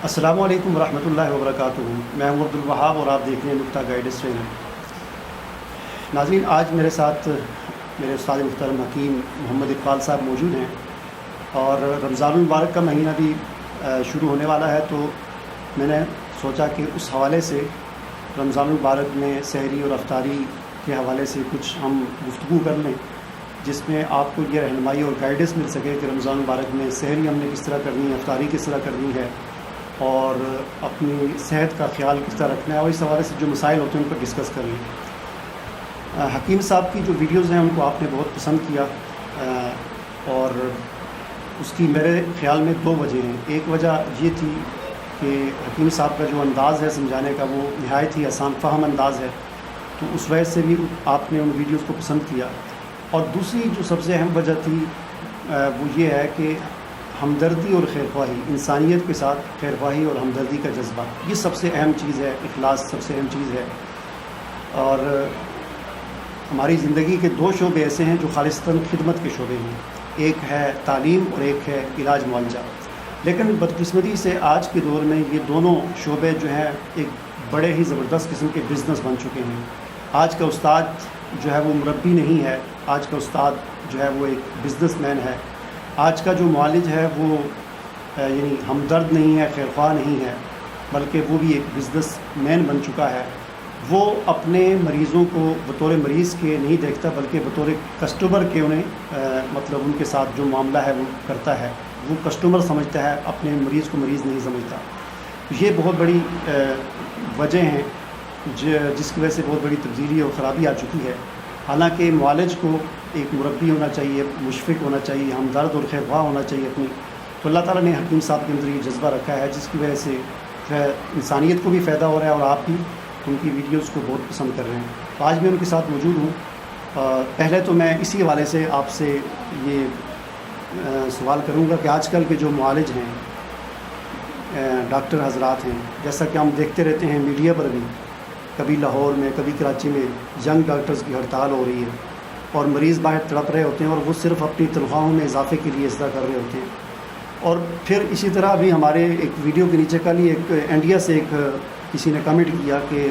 السلام علیکم ورحمۃ اللہ وبرکاتہ۔ میں ہوں عبدالوہاب اور آپ دیکھ رہے ہیں نقطہ گائیڈنس ٹرینر۔ ناظرین، آج میرے ساتھ میرے استاد محترم حکیم محمد اقبال صاحب موجود ہیں، اور رمضان المبارک کا مہینہ بھی شروع ہونے والا ہے، تو میں نے سوچا کہ اس حوالے سے رمضان المبارک میں سحری اور افطاری کے حوالے سے کچھ ہم گفتگو کر لیں، جس میں آپ کو یہ رہنمائی اور گائیڈنس مل سکے کہ رمضان المبارک میں سحری ہم نے کس طرح کرنی ہے، افطاری کس طرح کرنی ہے، اور اپنی صحت کا خیال کس طرح رکھنا ہے، اور اس حوالے سے جو مسائل ہوتے ہیں ان پر ڈسکس کر لیں۔ حکیم صاحب کی جو ویڈیوز ہیں ان کو آپ نے بہت پسند کیا، اور اس کی میرے خیال میں دو وجہ ہیں۔ ایک وجہ یہ تھی کہ حکیم صاحب کا جو انداز ہے سمجھانے کا وہ نہایت ہی آسان فہم انداز ہے، تو اس وجہ سے بھی آپ نے ان ویڈیوز کو پسند کیا۔ اور دوسری جو سب سے اہم وجہ تھی وہ یہ ہے کہ ہمدردی اور خیرخواہی، انسانیت کے ساتھ خیرخواہی اور ہمدردی کا جذبہ، یہ سب سے اہم چیز ہے، اخلاص سب سے اہم چیز ہے۔ اور ہماری زندگی کے دو شعبے ایسے ہیں جو خالصتاً خدمت کے شعبے ہیں، ایک ہے تعلیم اور ایک ہے علاج معالجہ۔ لیکن بدقسمتی سے آج کے دور میں یہ دونوں شعبے جو ہیں ایک بڑے ہی زبردست قسم کے بزنس بن چکے ہیں۔ آج کا استاد جو ہے وہ مربی نہیں ہے، آج کا استاد جو ہے وہ ایک بزنس مین ہے۔ آج کا جو معالج ہے وہ یعنی ہمدرد نہیں ہے، خیرخواہ نہیں ہے، بلکہ وہ بھی ایک بزنس مین بن چکا ہے۔ وہ اپنے مریضوں کو بطور مریض کے نہیں دیکھتا، بلکہ بطور کسٹمر کے انہیں مطلب ان کے ساتھ جو معاملہ ہے وہ کرتا ہے، وہ کسٹمر سمجھتا ہے، اپنے مریض کو مریض نہیں سمجھتا۔ یہ بہت بڑی وجہ ہیں جس کی وجہ سے بہت بڑی تبدیلی اور خرابی آ چکی ہے۔ حالانکہ معالج کو ایک مربی ہونا چاہیے، مشفق ہونا چاہیے، ہمدرد اور خیرخواہ ہونا چاہیے اپنی۔ تو اللہ تعالیٰ نے حکیم صاحب کے اندر یہ جذبہ رکھا ہے، جس کی وجہ سے انسانیت کو بھی فائدہ ہو رہا ہے، اور آپ بھی ان کی ویڈیوز کو بہت پسند کر رہے ہیں۔ تو آج میں ان کے ساتھ موجود ہوں۔ پہلے تو میں اسی حوالے سے آپ سے یہ سوال کروں گا کہ آج کل کے جو معالج ہیں، ڈاکٹر حضرات ہیں، جیسا کہ ہم دیکھتے رہتے ہیں میڈیا پر بھی، کبھی لاہور میں کبھی کراچی میں ینگ ڈاکٹرز کی ہڑتال ہو رہی ہے، اور مریض باہر تڑپ رہے ہوتے ہیں، اور وہ صرف اپنی تنخواہوں میں اضافے کے لیے اصلاح کر رہے ہوتے ہیں۔ اور پھر اسی طرح بھی ہمارے ایک ویڈیو کے نیچے کل ہی ایک انڈیا سے ایک کسی نے کمنٹ کیا کہ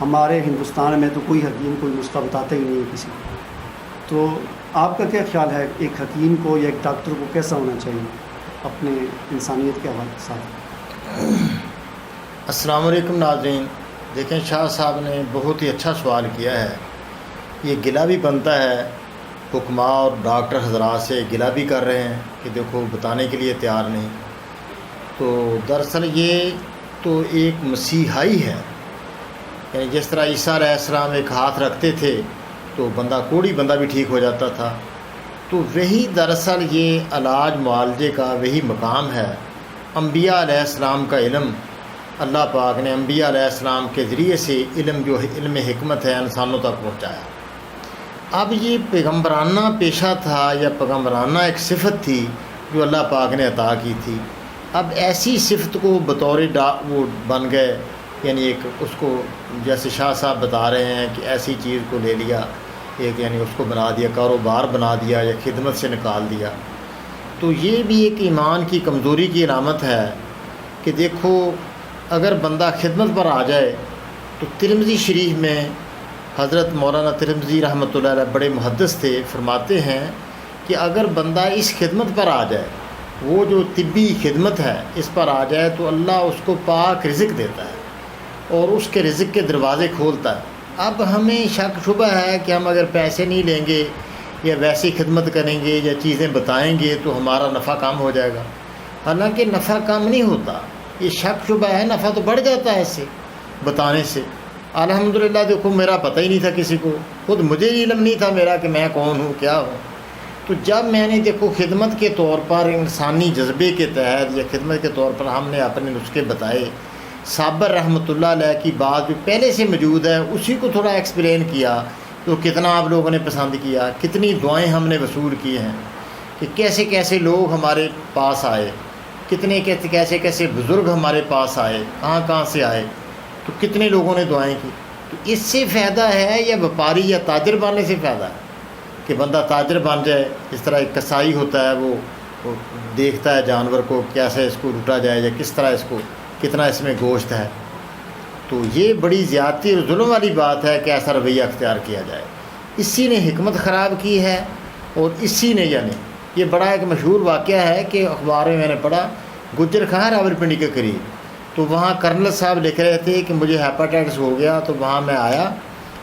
ہمارے ہندوستان میں تو کوئی حکیم کوئی نسخہ بتاتا ہی نہیں ہے کسی کو۔ تو آپ کا کیا خیال ہے، ایک حکیم کو یا ایک ڈاکٹر کو کیسا ہونا چاہیے اپنے انسانیت کے حوالے کے ساتھ؟ السلام علیکم ناظرین۔ دیکھیں، شاہ صاحب نے بہت ہی اچھا سوال کیا ہے۔ یہ گلہ بھی بنتا ہے، حکماء اور ڈاکٹر حضرات سے گلہ بھی کر رہے ہیں کہ دیکھو بتانے کے لیے تیار نہیں۔ تو دراصل یہ تو ایک مسیحائی ہے، یعنی جس طرح عیسیٰ علیہ السلام ایک ہاتھ رکھتے تھے تو بندہ کوڑی بندہ بھی ٹھیک ہو جاتا تھا، تو وہی دراصل یہ علاج معالجے کا وہی مقام ہے۔ انبیاء علیہ السلام کا علم اللہ پاک نے انبیاء علیہ السلام کے ذریعے سے علم جو علم حکمت ہے انسانوں تک پہنچایا۔ اب یہ پیغمبرانہ پیشہ تھا یا پیغمبرانہ ایک صفت تھی جو اللہ پاک نے عطا کی تھی۔ اب ایسی صفت کو بطور وہ بن گئے، یعنی ایک اس کو جیسے شاہ صاحب بتا رہے ہیں کہ ایسی چیز کو لے لیا، ایک یعنی اس کو بنا دیا، کاروبار بنا دیا یا خدمت سے نکال دیا۔ تو یہ بھی ایک ایمان کی کمزوری کی علامت ہے کہ دیکھو اگر بندہ خدمت پر آ جائے تو ترمذی شریف میں حضرت مولانا ترمذی رحمۃ اللہ علیہ بڑے محدث تھے، فرماتے ہیں کہ اگر بندہ اس خدمت پر آ جائے، وہ جو طبی خدمت ہے اس پر آ جائے، تو اللہ اس کو پاک رزق دیتا ہے اور اس کے رزق کے دروازے کھولتا ہے۔ اب ہمیں شک شبہ ہے کہ ہم اگر پیسے نہیں لیں گے یا ویسی خدمت کریں گے یا چیزیں بتائیں گے تو ہمارا نفع کم ہو جائے گا۔ حالانکہ نفع کم نہیں ہوتا، یہ شک شبہ ہے، نفع تو بڑھ جاتا ہے اس سے بتانے سے۔ الحمدللہ دیکھو میرا پتہ ہی نہیں تھا کسی کو، خود مجھے علم نہیں تھا میرا کہ میں کون ہوں کیا ہوں۔ تو جب میں نے دیکھو خدمت کے طور پر انسانی جذبے کے تحت یا خدمت کے طور پر ہم نے اپنے نسخے بتائے، صابر رحمۃ اللہ علیہ کی بات جو پہلے سے موجود ہے اسی کو تھوڑا ایکسپلین کیا، تو کتنا آپ لوگوں نے پسند کیا، کتنی دعائیں ہم نے وصول کی ہیں کہ کیسے کیسے لوگ ہمارے پاس آئے، کتنے کیسے کیسے بزرگ ہمارے پاس آئے، کہاں کہاں سے آئے، تو کتنے لوگوں نے دعائیں کی۔ تو اس سے فائدہ ہے یا وپاری یا تاجر بننے سے فائدہ ہے کہ بندہ تاجر بن جائے؟ اس طرح ایک کسائی ہوتا ہے، وہ وہ دیکھتا ہے جانور کو کیسے اس کو لوٹا جائے یا کس طرح اس کو کتنا اس میں گوشت ہے. تو یہ بڑی زیادتی اور ظلم والی بات ہے کہ ایسا رویہ اختیار کیا جائے. اسی نے حکمت خراب کی ہے اور اسی نے یعنی یہ بڑا ایک مشہور واقعہ ہے کہ اخبار میں نے پڑھا گجر خان راولپنڈی کے قریب. تو وہاں کرنل صاحب لکھ رہے تھے کہ مجھے ہیپاٹائٹس ہو گیا. تو وہاں میں آیا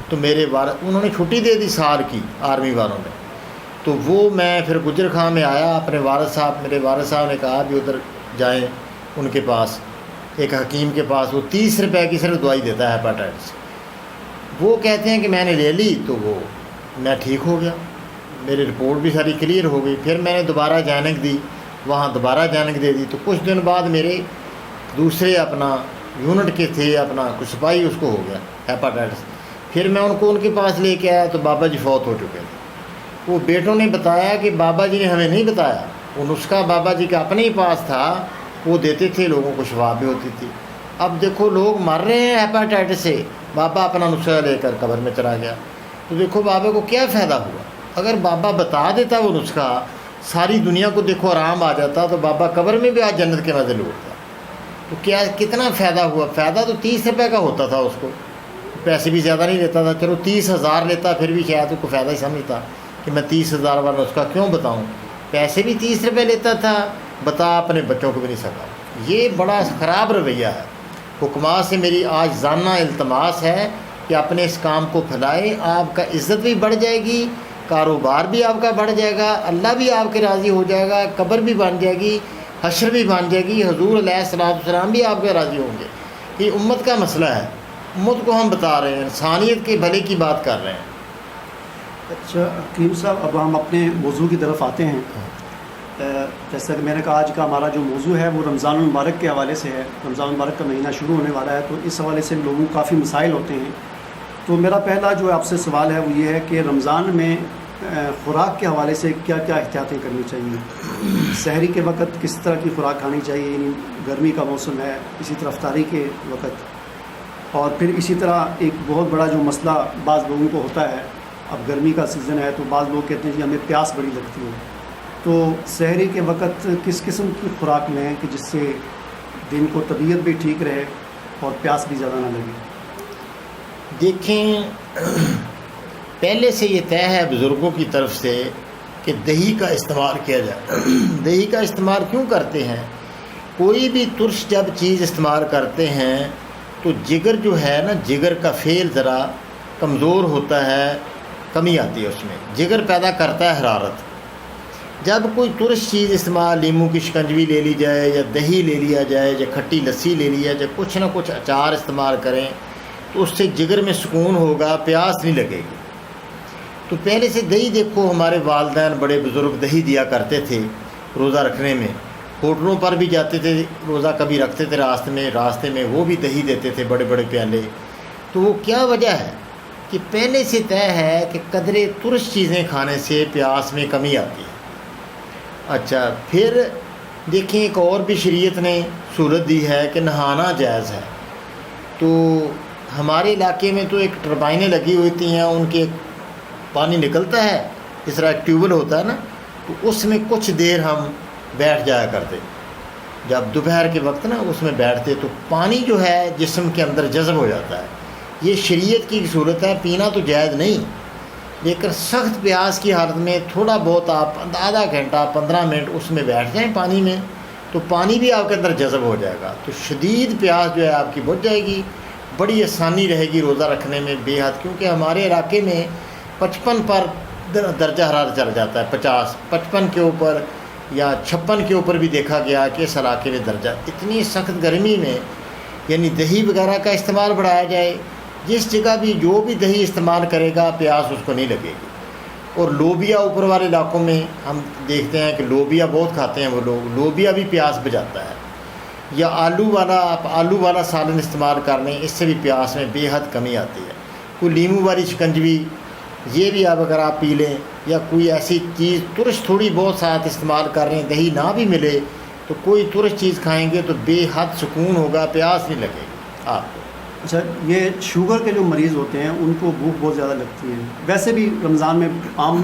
تو میرے والد انہوں نے چھٹی دے دی سال کی آرمی والوں نے. تو وہ میں پھر گجر خان میں آیا اپنے میرے والد صاحب نے کہا کہ ادھر جائیں ان کے پاس ایک حکیم کے پاس. وہ 30 روپے کی صرف دوائی دیتا ہے ہیپاٹائٹس. وہ کہتے ہیں کہ میں نے لے لی تو وہ میں ٹھیک ہو گیا, میری رپورٹ بھی ساری کلیئر ہو گئی. پھر میں نے دوبارہ جانک دی, وہاں دوبارہ جانک دے دی. تو کچھ دن بعد میرے دوسرے اپنا یونٹ کے تھے اپنا کچھ سپاہی اس کو ہو گیا ہیپاٹائٹس. پھر میں ان کو ان کے پاس لے کے آیا تو بابا جی فوت ہو چکے تھے. وہ بیٹوں نے بتایا کہ بابا جی نے ہمیں نہیں بتایا, وہ نسخہ بابا جی کا اپنے ہی پاس تھا, وہ دیتے تھے, لوگوں کو شفا بھی ہوتی تھی. اب دیکھو لوگ مر رہے ہیں ہیپاٹائٹس سے, بابا اپنا نسخہ لے کر قبر میں چلا گیا. تو دیکھو بابا کو کیا فائدہ ہوا. اگر بابا بتا دیتا وہ نسخہ ساری دنیا کو دیکھو آرام آ جاتا تو بابا قبر میں بھی آج جنت کے مزے لوٹتا. تو کیا کتنا فائدہ ہوا. فائدہ تو 30 روپے کا ہوتا تھا, اس کو پیسے بھی زیادہ نہیں لیتا تھا. چلو 30,000 لیتا پھر بھی شاید کو فائدہ ہی سمجھتا کہ میں 30,000 والا نسخہ کیوں بتاؤں. پیسے بھی 30 روپے لیتا تھا, بتا اپنے بچوں کو بھی نہیں سکا. یہ بڑا خراب رویہ ہے. حکماء سے میری آج ذانہ التماس ہے کہ اپنے اس کام کو پھیلائیں. آپ کا عزت بھی بڑھ جائے گی, کاروبار بھی آپ کا بڑھ جائے گا, اللہ بھی آپ کے راضی ہو جائے گا, قبر بھی بن جائے گی, حشر بھی بن جائے گی, حضور علیہ السلام بھی آپ کے راضی ہوں گے. یہ امت کا مسئلہ ہے, امت کو ہم بتا رہے ہیں, انسانیت کے بھلے کی بات کر رہے ہیں. اچھا حکیم صاحب, اب ہم اپنے موضوع کی طرف آتے ہیں. جیسا کہ میں نے کہا آج کا ہمارا جو موضوع ہے وہ رمضان المبارک کے حوالے سے ہے. رمضان المبارک کا مہینہ شروع ہونے والا ہے, تو اس حوالے سے لوگوں کو کافی مسائل ہوتے ہیں. تو میرا پہلا جو آپ سے سوال ہے وہ یہ ہے کہ رمضان میں خوراک کے حوالے سے کیا کیا احتیاطیں کرنی چاہیے. سحری کے وقت کس طرح کی خوراک کھانی چاہیے, یعنی گرمی کا موسم ہے, اسی طرح افطاری کے وقت. اور پھر اسی طرح ایک بہت بڑا جو مسئلہ بعض لوگوں کو ہوتا ہے, اب گرمی کا سیزن ہے تو بعض لوگ کہتے ہیں کہ ہمیں پیاس بڑی لگتی ہے. تو سحری کے وقت کس قسم کی خوراک لیں کہ جس سے دن کو طبیعت بھی ٹھیک رہے اور پیاس بھی زیادہ نہ لگے. دیکھیں, پہلے سے یہ طے ہے بزرگوں کی طرف سے کہ دہی کا استعمال کیا جائے. دہی کا استعمال کیوں کرتے ہیں, کوئی بھی ترش جب چیز استعمال کرتے ہیں تو جگر جو ہے نا, جگر کا فعل ذرا کمزور ہوتا ہے, کمی آتی ہے اس میں, جگر پیدا کرتا ہے حرارت. جب کوئی ترش چیز استعمال, لیموں کی شکنجوی لے لی جائے یا دہی لے لیا جائے یا کھٹی لسی لے لیا جائے, کچھ نہ کچھ اچار استعمال کریں تو اس سے جگر میں سکون ہوگا, پیاس نہیں لگے گی. تو پہلے سے دہی دیکھو, ہمارے والدین بڑے بزرگ دہی دیا کرتے تھے روزہ رکھنے میں. ہوٹلوں پر بھی جاتے تھے, روزہ کبھی رکھتے تھے راستے میں وہ بھی دہی دیتے تھے بڑے بڑے پیالے. تو وہ کیا وجہ ہے کہ پہلے سے طے ہے کہ قدرے ترش چیزیں کھانے سے پیاس میں کمی آتی ہے. اچھا, پھر دیکھیں ایک اور بھی شریعت نے سہولت دی ہے کہ نہانا جائز ہے. تو ہمارے علاقے میں تو ایک ٹربائنیں لگی ہوتی ہیں, ان کے پانی نکلتا ہے جس طرح ایک ٹیوبل ہوتا ہے نا, تو اس میں کچھ دیر ہم بیٹھ جایا کرتے. جب دوپہر کے وقت نا اس میں بیٹھتے تو پانی جو ہے جسم کے اندر جذب ہو جاتا ہے. یہ شریعت کی صورت ہے, پینا تو جائز نہیں, لیکن سخت پیاس کی حالت میں تھوڑا بہت آپ آدھا گھنٹہ 15 منٹ اس میں بیٹھ جائیں پانی میں, تو پانی بھی آپ کے اندر جذب ہو جائے گا. تو شدید پیاس جو ہے آپ کی بجھ جائے گی, بڑی آسانی رہے گی روزہ رکھنے میں بے حد. کیونکہ ہمارے علاقے میں 55 پر درجہ حرارت چل جاتا ہے, 55 کے اوپر یا 56 کے اوپر بھی دیکھا گیا کہ اس علاقے میں درجہ. اتنی سخت گرمی میں یعنی دہی وغیرہ کا استعمال بڑھایا جائے. جس جگہ بھی جو بھی دہی استعمال کرے گا پیاس اس کو نہیں لگے گی. اور لوبیا اوپر والے علاقوں میں ہم دیکھتے ہیں کہ لوبیا بہت کھاتے ہیں وہ لوگ, لوبیا بھی پیاس بجھاتا ہے. یا آپ آلو والا سالن استعمال کر لیں, اس سے بھی پیاس میں بے حد کمی آتی ہے. کوئی لیموں والی شکنجوی یہ بھی اگر آپ پی لیں, یا کوئی ایسی چیز ترش تھوڑی بہت ساتھ استعمال کر رہے ہیں, دہی نہ بھی ملے تو کوئی ترش چیز کھائیں گے تو بے حد سکون ہوگا, پیاس نہیں لگے گی آپ کو. اچھا، یہ شوگر کے جو مریض ہوتے ہیں ان کو بھوک بہت زیادہ لگتی ہے، ویسے بھی رمضان میں عام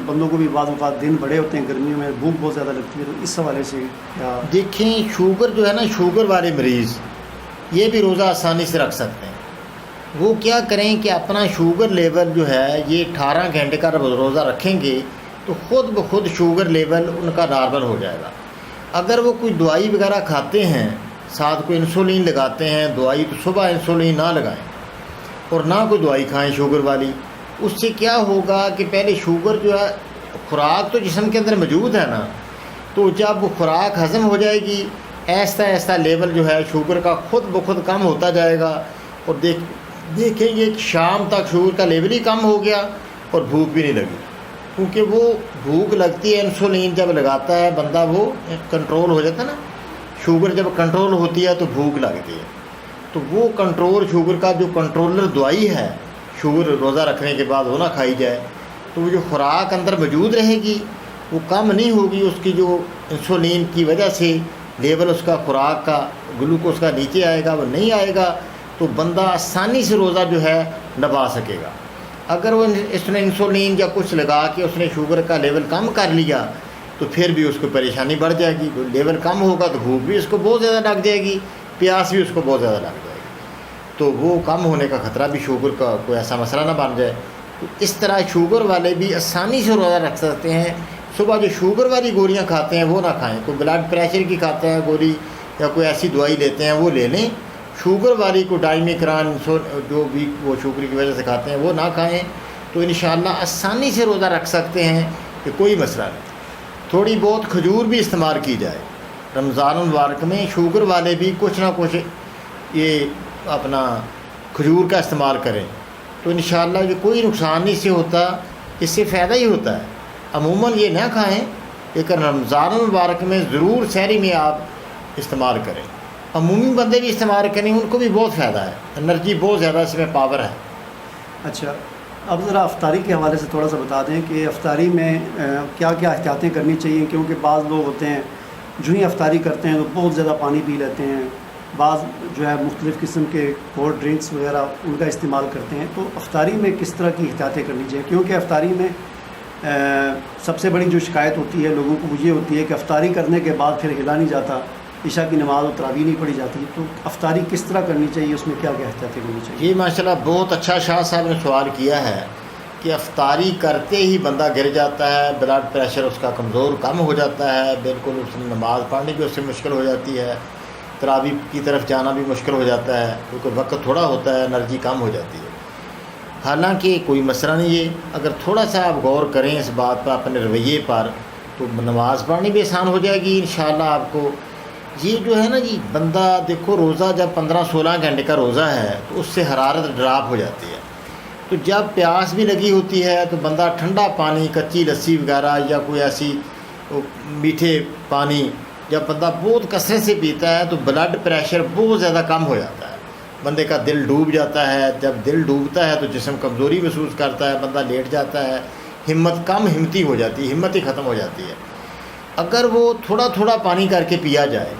بندوں کو بھی بعض اوقات دن بڑے ہوتے ہیں، گرمیوں میں بھوک بہت زیادہ لگتی ہے، تو اس حوالے سے کیا؟ دیکھیں شوگر جو ہے نا، شوگر والے مریض یہ بھی روزہ آسانی سے رکھ سکتے ہیں۔ وہ کیا کریں کہ اپنا شوگر لیول جو ہے یہ 18 گھنٹے کا روزہ رکھیں گے تو خود بخود شوگر لیول ان کا نارمل ہو جائے گا۔ اگر وہ کوئی دوائی وغیرہ کھاتے ہیں، ساتھ کوئی انسولین لگاتے ہیں دوائی، تو صبح انسولین نہ لگائیں اور نہ کوئی دوائی کھائیں شوگر والی۔ اس سے کیا ہوگا کہ پہلے شوگر جو ہے، خوراک تو جسم کے اندر موجود ہے نا، تو جب وہ خوراک ہضم ہو جائے گی ایسا ایسا لیول جو ہے شوگر کا خود بخود کم ہوتا جائے گا، اور دیکھیں گے کہ شام تک شوگر کا لیول ہی کم ہو گیا اور بھوک بھی نہیں لگی، کیونکہ وہ بھوک لگتی ہے انسولین جب لگاتا ہے بندہ، وہ کنٹرول ہو جاتا ہے نا، شوگر جب کنٹرول ہوتی ہے تو بھوک لگتی ہے، تو وہ کنٹرول شوگر کا جو کنٹرولر دوائی ہے، شوگر روزہ رکھنے کے بعد وہ نہ کھائی جائے، تو وہ جو خوراک اندر موجود رہے گی وہ کم نہیں ہوگی، اس کی جو انسولین کی وجہ سے لیول اس کا خوراک کا گلوکوز کا نیچے آئے گا، وہ نہیں آئے گا، تو بندہ آسانی سے روزہ جو ہے نبھا سکے گا۔ اگر وہ اس نے انسولین یا کچھ لگا کے اس نے شوگر کا لیول کم کر لیا تو پھر بھی اس کو پریشانی بڑھ جائے گی، لیول کم ہوگا تو بھوک بھی اس کو بہت زیادہ لگ جائے گی، پیاس بھی اس کو بہت زیادہ لگ جائے گی، تو وہ کم ہونے کا خطرہ بھی شوگر کا کوئی ایسا مسئلہ نہ بن جائے۔ تو اس طرح شوگر والے بھی آسانی سے روزہ رکھ سکتے ہیں۔ صبح جو شوگر والی گولیاں کھاتے ہیں وہ نہ کھائیں، کوئی بلڈ پریشر کی کھاتے ہیں گولی یا کوئی ایسی دوائی لیتے ہیں وہ لے لیں، شوگر والی کو ڈائمیکران جو بھی وہ شوگر کی وجہ سے کھاتے ہیں وہ نہ کھائیں، تو انشاءاللہ آسانی سے روزہ رکھ سکتے ہیں کہ کوئی مسئلہ نہیں۔ تھوڑی بہت کھجور بھی استعمال کی جائے رمضان المبارک میں، شوگر والے بھی کچھ نہ کچھ یہ اپنا کھجور کا استعمال کریں، تو انشاءاللہ یہ کوئی نقصان نہیں سے ہوتا، اس سے فائدہ ہی ہوتا ہے۔ عموماً یہ نہ کھائیں، لیکن رمضان المبارک میں ضرور سحری میں آپ استعمال کریں، عمومی بندے بھی استعمال کریں، ان کو بھی بہت فائدہ ہے، انرجی بہت زیادہ اس میں پاور ہے۔ اچھا، اب ذرا افطاری کے حوالے سے تھوڑا سا بتا دیں کہ افطاری میں کیا کیا احتیاطیں کرنی چاہیے، کیونکہ بعض لوگ ہوتے ہیں جو ہی افطاری کرتے ہیں تو بہت زیادہ پانی پی لیتے ہیں، بعض جو ہے مختلف قسم کے کولڈ ڈرنکس وغیرہ ان کا استعمال کرتے ہیں، تو افطاری میں کس طرح کی احتیاطیں کرنی چاہیے؟ کیونکہ افطاری میں سب سے بڑی جو شکایت ہوتی ہے لوگوں کو وہ یہ ہوتی ہے کہ افطاری کرنے کے بعد پھر ہلا نہیں جاتا، عشاء کی نماز اور تراویح نہیں پڑھی جاتی، تو افطاری کس طرح کرنی چاہیے، اس میں کیا کیا احتیاطیں کرنی چاہیے؟ یہ ماشاءاللہ بہت اچھا شاہ صاحب نے سوال کیا ہے کہ افطاری کرتے ہی بندہ گر جاتا ہے، بلڈ پریشر اس کا کمزور کم ہو جاتا ہے، بالکل اس میں نماز پڑھنے بھی اس سے مشکل ہو جاتی ہے، تراویح کی طرف جانا بھی مشکل ہو جاتا ہے، کیونکہ وقت تھوڑا ہوتا ہے، انرجی کم ہو جاتی ہے۔ حالانکہ کوئی مسئلہ نہیں ہے، اگر تھوڑا سا آپ غور کریں اس بات پر، اپنے رویے پر، تو نماز پڑھنی بھی آسان ہو جائے گی انشاءاللہ آپ کو۔ یہ جو ہے نا جی، بندہ دیکھو روزہ جب 15-16 گھنٹے کا روزہ ہے تو اس سے حرارت ڈراپ ہو جاتی ہے، تو جب پیاس بھی لگی ہوتی ہے تو بندہ ٹھنڈا پانی، کچی لسی وغیرہ یا کوئی ایسی میٹھے پانی جب بندہ بہت کثرت سے پیتا ہے تو بلڈ پریشر بہت زیادہ کم ہو جاتا ہے، بندے کا دل ڈوب جاتا ہے، جب دل ڈوبتا ہے تو جسم کمزوری محسوس کرتا ہے، بندہ لیٹ جاتا ہے، ہمتی ہو جاتی ہے، ہمت ہی ختم ہو جاتی ہے۔ اگر وہ تھوڑا تھوڑا پانی کر کے پیا جائے،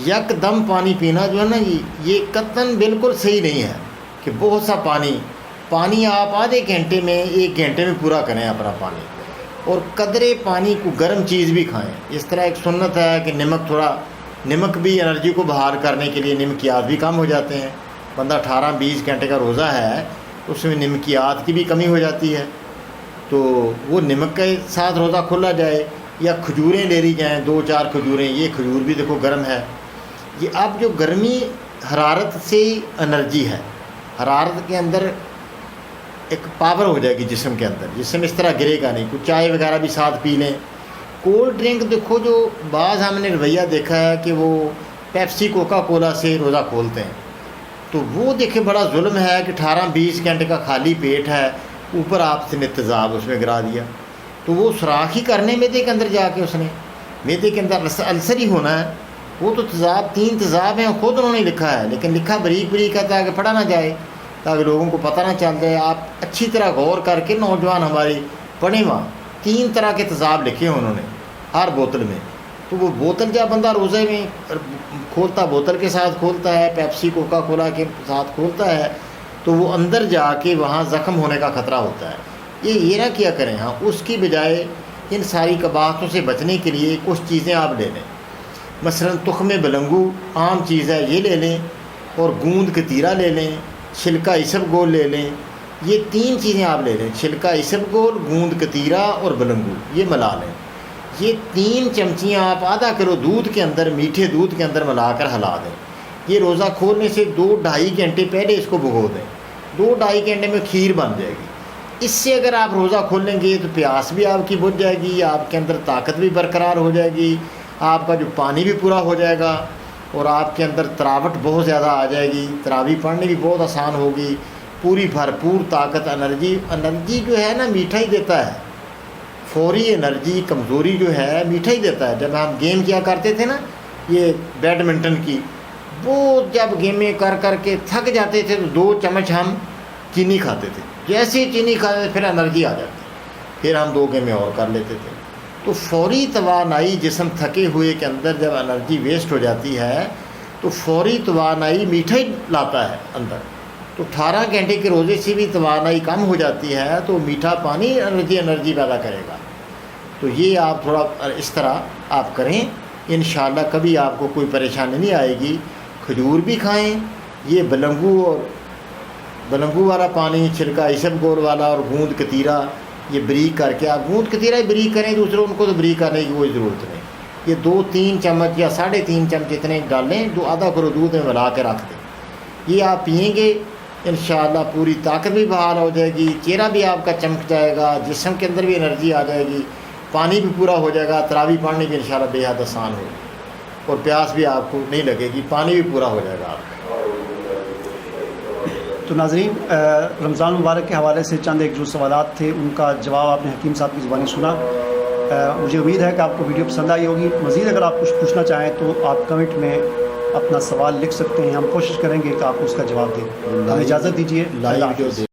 یک دم پانی پینا جو ہے نا یہ قطعاً بالکل صحیح نہیں ہے کہ بہت سا پانی آپ آدھے گھنٹے میں 1 گھنٹے میں پورا کریں اپنا پانی، اور قدرے پانی کو گرم چیز بھی کھائیں۔ اس طرح ایک سنت ہے کہ نمک بھی انرجی کو بحال کرنے کے لیے نمکیات بھی کم ہو جاتے ہیں، بندہ 18-20 گھنٹے کا روزہ ہے اس میں نمکیات کی بھی کمی ہو جاتی ہے، تو وہ نمک کے ساتھ روزہ کھلا جائے، یا کھجوریں لے لی جائیں 2-4 کھجوریں، یہ کھجور بھی دیکھو گرم ہے۔ یہ اب جو گرمی حرارت سے انرجی ہے، حرارت کے اندر ایک پاور ہو جائے گی جسم کے اندر، جسم اس طرح گرے گا نہیں، کچھ چائے وغیرہ بھی ساتھ پی لیں۔ کولڈ ڈرنک دیکھو، جو بعض ہم نے رویہ دیکھا ہے کہ وہ پیپسی کوکا کولا سے روزہ کھولتے ہیں، تو وہ دیکھیں بڑا ظلم ہے کہ 18-20 گھنٹے کا خالی پیٹ ہے، اوپر آپ سے نے تیزاب اس میں گرا دیا، تو وہ سوراخ ہی کرنے میدے کے اندر جا کے اس نے میدے کے اندر السر ہی ہونا ہے۔ وہ تو تیزاب 3 تیزاب ہیں، خود انہوں نے لکھا ہے، لیکن لکھا بریک ہے تاکہ پڑھا نہ جائے، تاکہ لوگوں کو پتہ نہ چل جائے۔ آپ اچھی طرح غور کر کے نوجوان ہماری پڑھیں، وہاں 3 طرح کے تیزاب لکھے ہیں انہوں نے ہر بوتل میں، تو تو وہ بوتل جب بندہ روزے میں کھولتا، بوتل کے ساتھ کھولتا ہے، پیپسی کوکا کولا کے ساتھ کھولتا ہے، تو وہ اندر جا کے وہاں زخم ہونے کا خطرہ ہوتا ہے۔ یہ نہ کیا کریں، ہاں اس کی بجائے ان ساری قباحتوں سے بچنے کے لیے کچھ چیزیں آپ لے لیں۔ مثلا تخم بلنگو عام چیز ہے، یہ لے لیں، اور گوند کتیرا لے لیں، چھلکا اسب گول لے لیں۔ یہ 3 چیزیں آپ لے لیں، چھلکا اسب گول، گوند کتیرا اور بلنگو، یہ ملا لیں۔ یہ 3 چمچیاں آپ آدھا کلو دودھ کے اندر، میٹھے دودھ کے اندر ملا کر ہلا دیں۔ یہ روزہ کھولنے سے 2-2.5 گھنٹے پہلے اس کو بھگو دیں، 2-2.5 گھنٹے میں کھیر بن جائے گی۔ اس سے اگر آپ روزہ کھولیں گے تو پیاس بھی آپ کی بجھ جائے گی، آپ کے اندر طاقت بھی برقرار ہو جائے گی، آپ کا جو پانی بھی پورا ہو جائے گا، اور آپ کے اندر تراوٹ بہت زیادہ آ جائے گی، تراویح پڑھنے بھی بہت آسان ہوگی، پوری بھرپور طاقت، انرجی جو ہے نا میٹھا ہی دیتا ہے، فوری انرجی، کمزوری جو ہے میٹھا ہی دیتا ہے۔ جب ہم گیم کیا کرتے تھے نا، یہ بیڈمنٹن کی، وہ جب گیمیں کر کر کے تھک جاتے تھے تو 2 چمچ ہم چینی کھاتے تھے، جیسے ہی چینی کھاتے تھے پھر انرجی آ جاتی، پھر ہم 2 گیمیں اور کر لیتے تھے۔ تو فوری توانائی، جسم تھکے ہوئے کے اندر جب انرجی ویسٹ ہو جاتی ہے تو فوری توانائی میٹھا ہی لاتا ہے اندر۔ تو 18 گھنٹے کے روزے سے بھی توانائی کم ہو جاتی ہے، تو میٹھا پانی انرجی پیدا کرے گا۔ تو یہ آپ تھوڑا اس طرح آپ کریں، انشاءاللہ کبھی آپ کو کوئی پریشانی نہیں آئے گی۔ کھجور بھی کھائیں، یہ بلنگو والا پانی، چھلکا اسب گول والا اور گوند کتیرا، یہ بریک کر کے آپ گوند کتیرا ہی بریک کریں، دوسروں ان کو تو بریک کرنے کی کوئی ضرورت نہیں۔ یہ 2-3 چمچ یا 3.5 چمچ اتنے ڈالیں، جو آدھا کلو دودھ میں ملا کے رکھ دیں۔ یہ آپ پئیں گے، انشاءاللہ پوری طاقت بھی بحال ہو جائے گی، چہرہ بھی آپ کا چمک جائے گا، جسم کے اندر بھی انرجی آ جائے گی، پانی بھی پورا ہو جائے گا، تراویح پڑھنے بھی انشاءاللہ بے حد آسان ہوگی، اور پیاس بھی آپ کو نہیں لگے گی، پانی بھی پورا ہو جائے گا آپ کا۔ تو ناظرین، رمضان مبارک کے حوالے سے چند ایک جو سوالات تھے ان کا جواب آپ نے حکیم صاحب کی زبانی سنا۔ مجھے امید ہے کہ آپ کو ویڈیو پسند آئی ہوگی۔ مزید اگر آپ کچھ پوچھنا چاہیں تو آپ کمنٹ میں اپنا سوال لکھ سکتے ہیں، ہم کوشش کریں گے کہ آپ کو اس کا جواب دیں۔ ہمیں اجازت دیجیے، اللہ حافظ۔